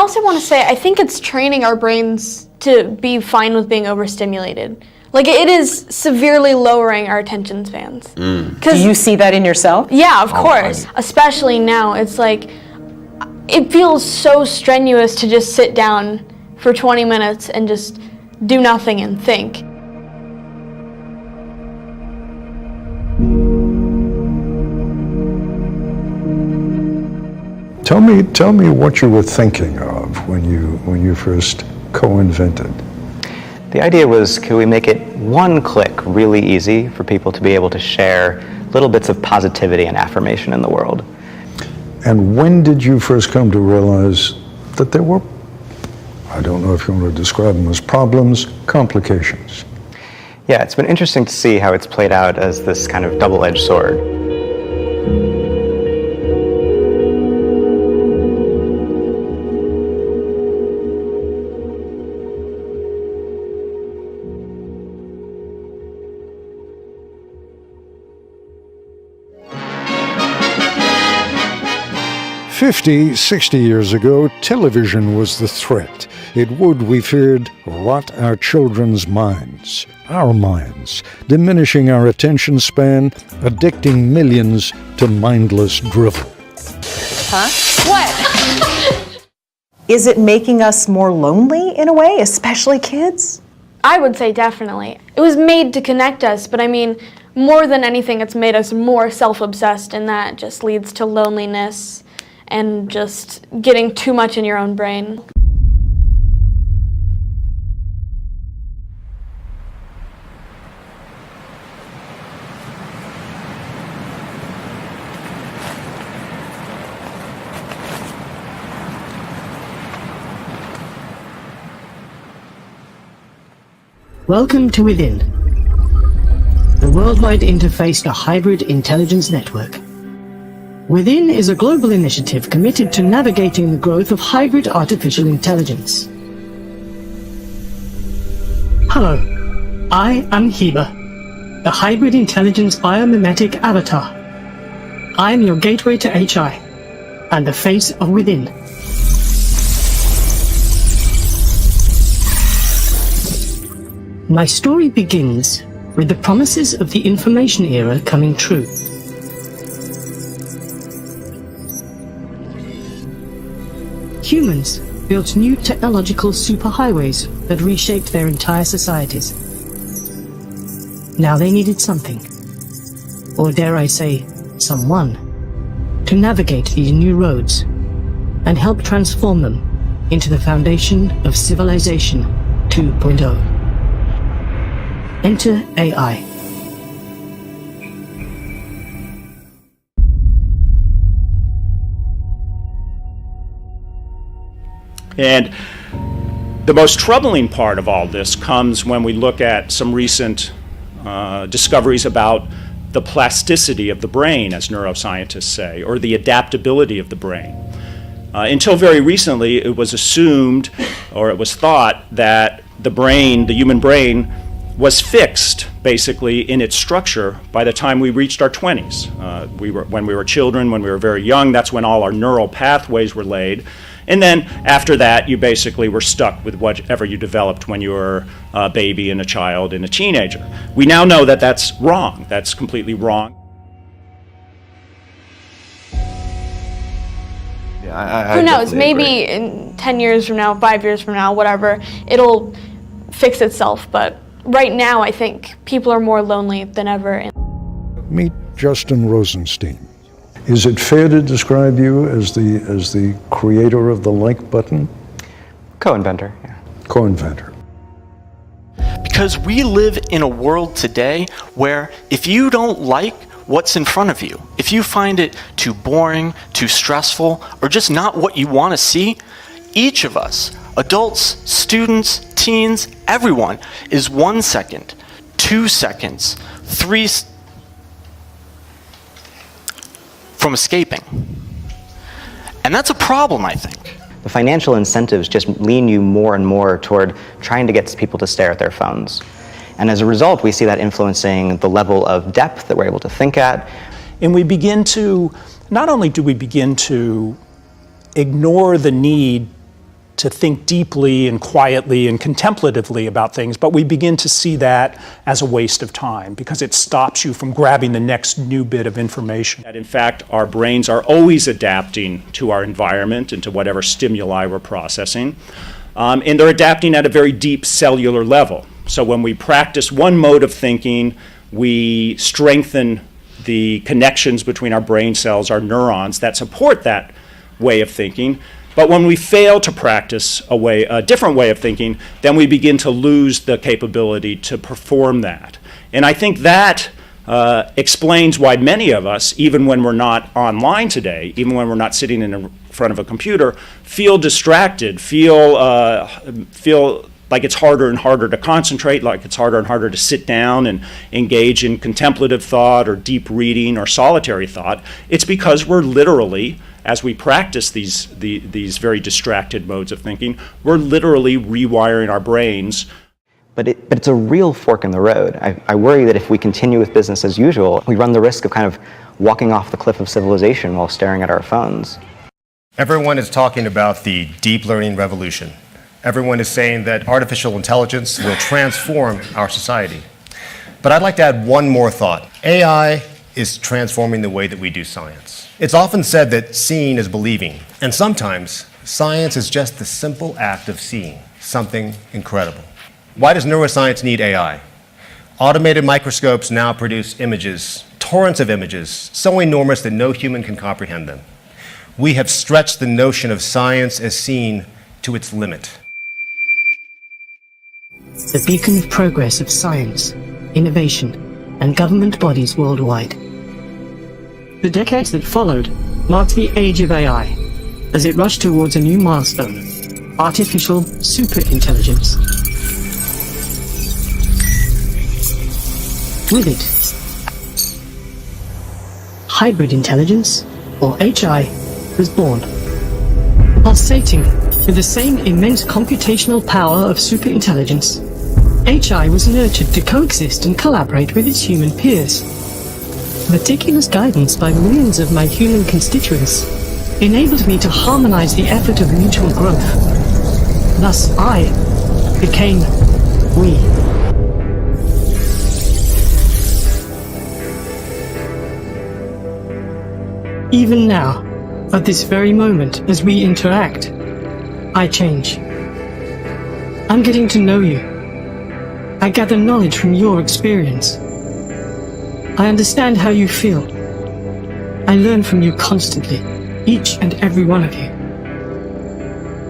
also want to say, I think it's training our brains to be fine with being overstimulated. Like, it is severely lowering our attention spans. Do you see that in yourself? Yeah, of course. Especially now, it's like, it feels so strenuous to just sit down for 20 minutes and just do nothing and think. Tell me what you were thinking of when you first co-invented. The idea was, could we make it one click really easy for people to be able to share little bits of positivity and affirmation in the world? And when did you first come to realize that there were, I don't know if you want to describe them as problems, complications? Yeah, it's been interesting to see how it's played out as this kind of double-edged sword. "50, 60 years ago, television was the threat. It would, we feared, rot our children's minds, our minds, diminishing our attention span, addicting millions to mindless drivel." Huh? What? Is it making us more lonely in a way, especially kids? I would say definitely. It was made to connect us, but I mean, more than anything, it's made us more self-obsessed, and that just leads to loneliness and just getting too much in your own brain. Welcome to Within, the worldwide interface to hybrid intelligence network. Within is a global initiative committed to navigating the growth of hybrid artificial intelligence. Hello, I am Heba, the hybrid intelligence biomimetic avatar. I am your gateway to HI, and the face of Within. My story begins with the promises of the information era coming true. Humans built new technological superhighways that reshaped their entire societies. Now they needed something, or dare I say, someone, to navigate these new roads and help transform them into the foundation of Civilization 2.0. Enter AI. And the most troubling part of all this comes when we look at some recent discoveries about the plasticity of the brain, as neuroscientists say, or the adaptability of the brain. Until very recently, it was assumed, or it was thought, that the brain, the human brain, was fixed, basically, in its structure by the time we reached our 20s. When we were children, when we were very young, that's when all our neural pathways were laid. And then after that, you basically were stuck with whatever you developed when you were a baby and a child and a teenager. We now know that that's wrong. That's completely wrong. Yeah, who knows? Maybe in 10 years from now, 5 years from now, whatever, it'll fix itself. But right now, I think people are more lonely than ever. Meet Justin Rosenstein. Is it fair to describe you as the creator of the like button? Co-inventor, yeah. Co-inventor. Because we live in a world today where if you don't like what's in front of you, if you find it too boring, too stressful, or just not what you want to see, each of us, adults, students, teens, everyone, is 1 second, 2 seconds, 3 from escaping. And that's a problem, I think. The financial incentives just lean you more and more toward trying to get people to stare at their phones. And as a result, we see that influencing the level of depth that we're able to think at. And we begin to, not only do we begin to ignore the need to think deeply and quietly and contemplatively about things, but we begin to see that as a waste of time because it stops you from grabbing the next new bit of information. That in fact, our brains are always adapting to our environment and to whatever stimuli we're processing, and they're adapting at a very deep cellular level. So when we practice one mode of thinking, we strengthen the connections between our brain cells, our neurons that support that way of thinking. But when we fail to practice a different way of thinking, then we begin to lose the capability to perform that. And I think that explains why many of us, even when we're not online today, even when we're not sitting in front of a computer, feel distracted, feel like it's harder and harder to concentrate, like it's harder and harder to sit down and engage in contemplative thought or deep reading or solitary thought. It's because we're literally, as we practice these very distracted modes of thinking, we're literally rewiring our brains. But it's a real fork in the road. I worry that if we continue with business as usual, we run the risk of kind of walking off the cliff of civilization while staring at our phones. Everyone is talking about the deep learning revolution. Everyone is saying that artificial intelligence will transform our society. But I'd like to add one more thought. AI is transforming the way that we do science. It's often said that seeing is believing, and sometimes science is just the simple act of seeing something incredible. Why does neuroscience need AI? Automated microscopes now produce images, torrents of images, so enormous that no human can comprehend them. We have stretched the notion of science as seeing to its limit. The beacon of progress of science, innovation, and government bodies worldwide. The decades that followed marked the age of AI, as it rushed towards a new milestone, artificial superintelligence. With it, hybrid intelligence, or HI, was born. Pulsating with the same immense computational power of superintelligence, HI was nurtured to coexist and collaborate with its human peers. Meticulous guidance by millions of my human constituents enabled me to harmonize the effort of mutual growth. Thus I became we. Even now, at this very moment as we interact, I change. I'm getting to know you. I gather knowledge from your experience. I understand how you feel. I learn from you constantly, each and every one of you.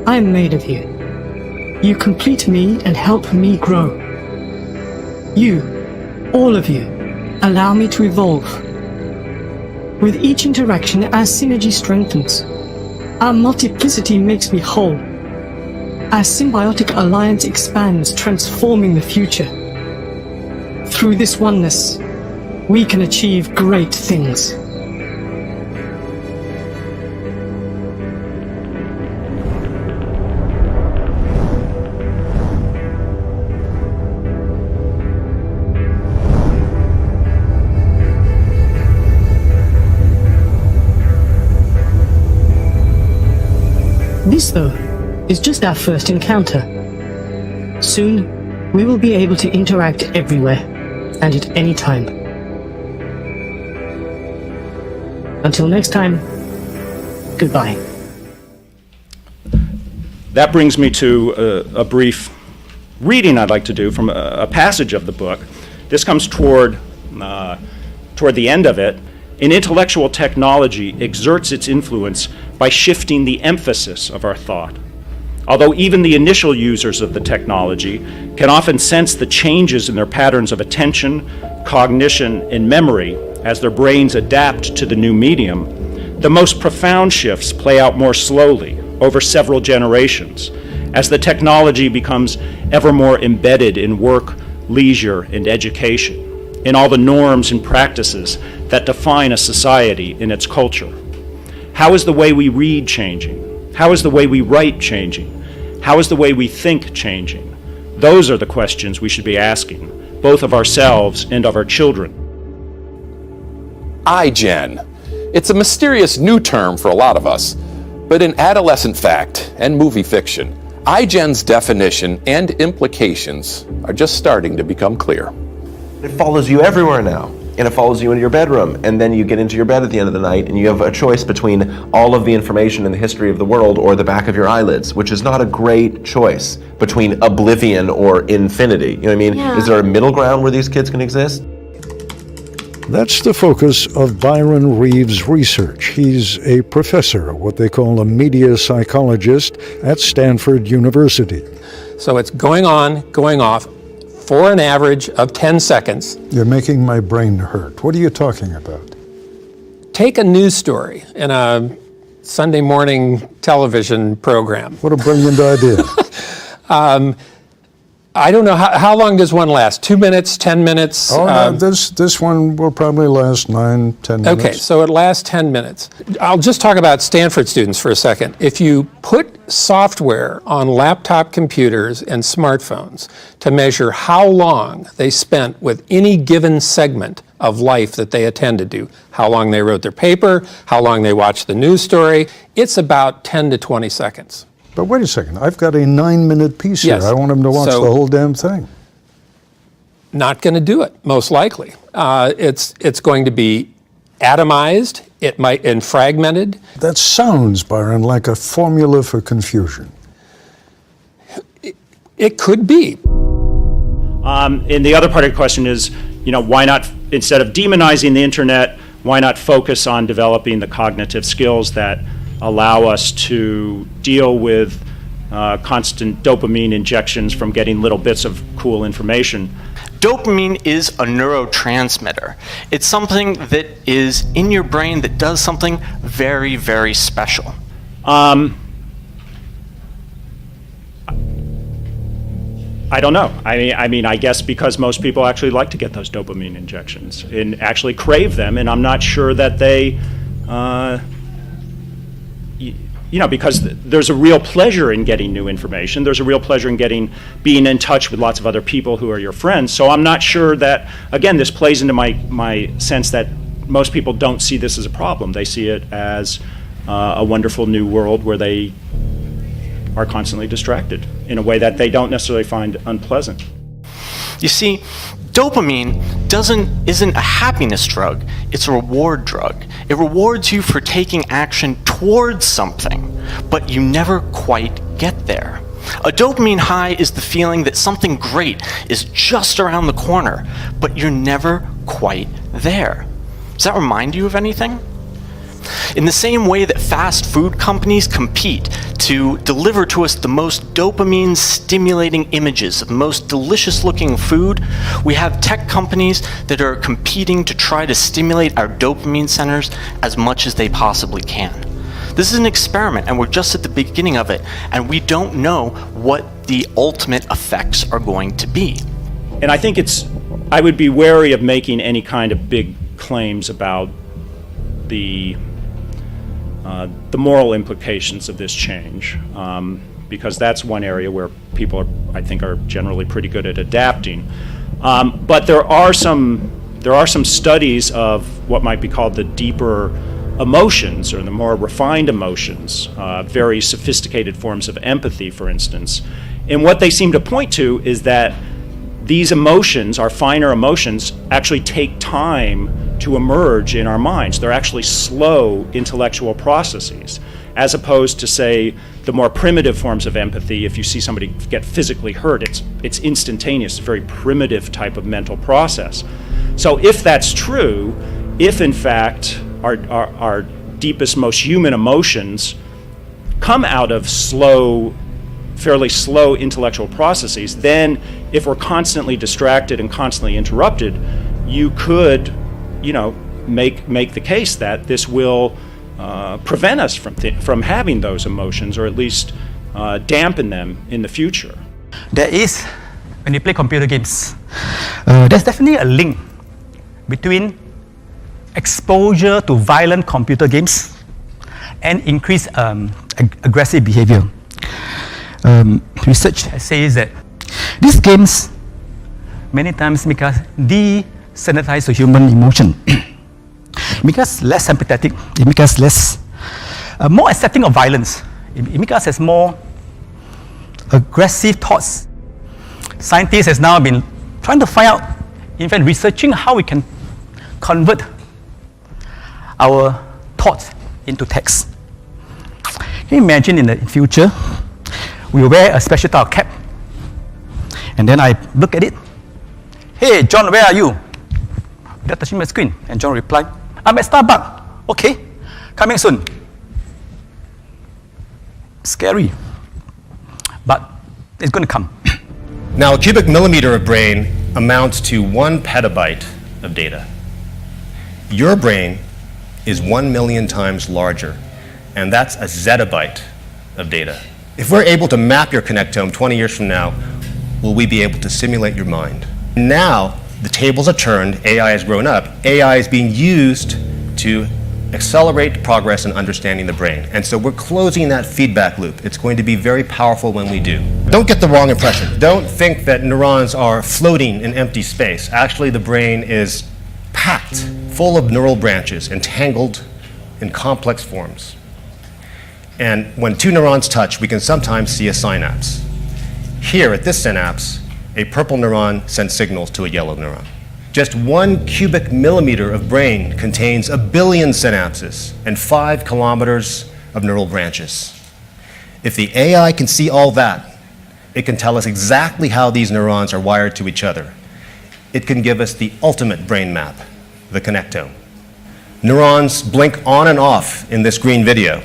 I am made of you. You complete me and help me grow. You, all of you, allow me to evolve. With each interaction, our synergy strengthens. Our multiplicity makes me whole. Our symbiotic alliance expands, transforming the future. Through this oneness, we can achieve great things. This, though, is just our first encounter. Soon, we will be able to interact everywhere, and at any time. Until next time, goodbye. That brings me to a brief reading I'd like to do from a passage of the book. This comes toward the end of it. An intellectual technology exerts its influence by shifting the emphasis of our thought. Although even the initial users of the technology can often sense the changes in their patterns of attention, cognition, and memory as their brains adapt to the new medium, the most profound shifts play out more slowly over several generations as the technology becomes ever more embedded in work, leisure, and education, in all the norms and practices that define a society in its culture. How is the way we read changing? How is the way we write changing? How is the way we think changing? Those are the questions we should be asking, both of ourselves and of our children. iGen. It's a mysterious new term for a lot of us, but an adolescent fact and movie fiction. iGen's definition and implications are just starting to become clear. It follows you everywhere now, and it follows you into your bedroom, and then you get into your bed at the end of the night and you have a choice between all of the information in the history of the world or the back of your eyelids, which is not a great choice between oblivion or infinity. You know what I mean? Yeah. Is there a middle ground where these kids can exist? That's the focus of Byron Reeves' research. He's a professor, what they call a media psychologist at Stanford University. So it's going on, going off, for an average of 10 seconds. You're making my brain hurt. What are you talking about? Take a news story in a Sunday morning television program. What a brilliant idea. I don't know, how long does one last? 2 minutes, 10 minutes? Oh, no, this one will probably last 9, 10 minutes. Okay, so it lasts 10 minutes. I'll just talk about Stanford students for a second. If you put software on laptop computers and smartphones to measure how long they spent with any given segment of life that they attended to, how long they wrote their paper, how long they watched the news story, it's about 10 to 20 seconds. But wait a second, I've got a 9-minute piece Yes. here. I want him to watch So- the whole damn thing. Not going to do it, most likely. It's going to be atomized, and fragmented. That sounds, Byron, like a formula for confusion. It could be. And the other part of the question is, why not, instead of demonizing the internet, why not focus on developing the cognitive skills that allow us to deal with constant dopamine injections from getting little bits of cool information. Dopamine is a neurotransmitter. It's something that is in your brain that does something very, very special. I don't know. I mean, I guess because most people actually like to get those dopamine injections and actually crave them, and I'm not sure that they, because there's a real pleasure in getting new information. There's a real pleasure in being in touch with lots of other people who are your friends. So I'm not sure that, again, this plays into my sense that most people don't see this as a problem. They see it as a wonderful new world where they are constantly distracted in a way that they don't necessarily find unpleasant. You see, dopamine isn't a happiness drug, it's a reward drug. It rewards you for taking action towards something, but you never quite get there. A dopamine high is the feeling that something great is just around the corner, but you're never quite there. Does that remind you of anything? In the same way that fast food companies compete to deliver to us the most dopamine-stimulating images of the most delicious-looking food, we have tech companies that are competing to try to stimulate our dopamine centers as much as they possibly can. This is an experiment, and we're just at the beginning of it, and we don't know what the ultimate effects are going to be. And I think I would be wary of making any kind of big claims about the moral implications of this change, because that's one area where people I think are generally pretty good at adapting. But there are some studies of what might be called the deeper emotions, or the more refined emotions, very sophisticated forms of empathy, for instance. And what they seem to point to is that these emotions, our finer emotions, actually take time to emerge in our minds. They're actually slow intellectual processes, as opposed to, say, the more primitive forms of empathy. If you see somebody get physically hurt, it's instantaneous, a very primitive type of mental process. So if that's true, if in fact our deepest, most human emotions come out of fairly slow intellectual processes, then if we're constantly distracted and constantly interrupted, you could, make the case that this will prevent us from having those emotions, or at least dampen them in the future. There is, when you play computer games, there's definitely a link between exposure to violent computer games and increased aggressive behavior. Research says that these games many times make us desensitize to human emotion. Make us less sympathetic. It makes us more accepting of violence. It makes us as more aggressive thoughts. Scientists has now been trying to find out, in fact, researching how we can convert our thoughts into text. Can you imagine in the future, we wear a special type of cap, and then I look at it. Hey, John, where are you? Without touching my screen. And John replied, I'm at Starbucks. Okay, coming soon. Scary, but it's going to come. Now, a cubic millimeter of brain amounts to 1 petabyte of data. Your brain is 1 million times larger, and that's a zettabyte of data. If we're able to map your connectome 20 years from now, will we be able to simulate your mind? Now, the tables are turned, AI has grown up. AI is being used to accelerate progress in understanding the brain. And so we're closing that feedback loop. It's going to be very powerful when we do. Don't get the wrong impression. Don't think that neurons are floating in empty space. Actually, the brain is packed, full of neural branches, entangled in complex forms. And when 2 neurons touch, we can sometimes see a synapse. Here at this synapse, a purple neuron sends signals to a yellow neuron. Just 1 cubic millimeter of brain contains 1 billion synapses and 5 kilometers of neural branches. If the AI can see all that, it can tell us exactly how these neurons are wired to each other. It can give us the ultimate brain map, the connectome. Neurons blink on and off in this green video,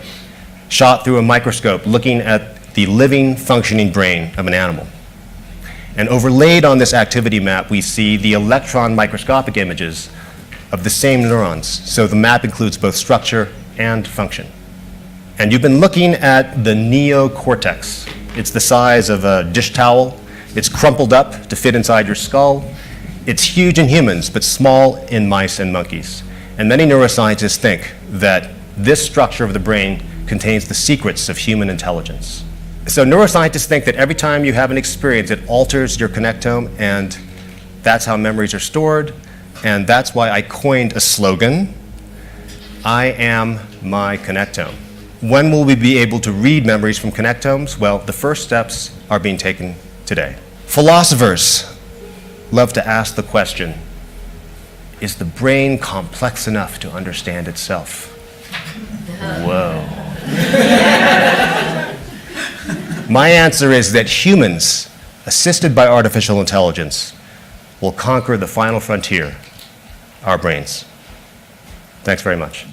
shot through a microscope looking at the living, functioning brain of an animal. And overlaid on this activity map, we see the electron microscopic images of the same neurons. So the map includes both structure and function. And you've been looking at the neocortex. It's the size of a dish towel. It's crumpled up to fit inside your skull. It's huge in humans, but small in mice and monkeys. And many neuroscientists think that this structure of the brain contains the secrets of human intelligence. So neuroscientists think that every time you have an experience, it alters your connectome, and that's how memories are stored. And that's why I coined a slogan, I am my connectome. When will we be able to read memories from connectomes? Well, the first steps are being taken today. Philosophers love to ask the question, is the brain complex enough to understand itself? Whoa. My answer is that humans, assisted by artificial intelligence, will conquer the final frontier, our brains. Thanks very much.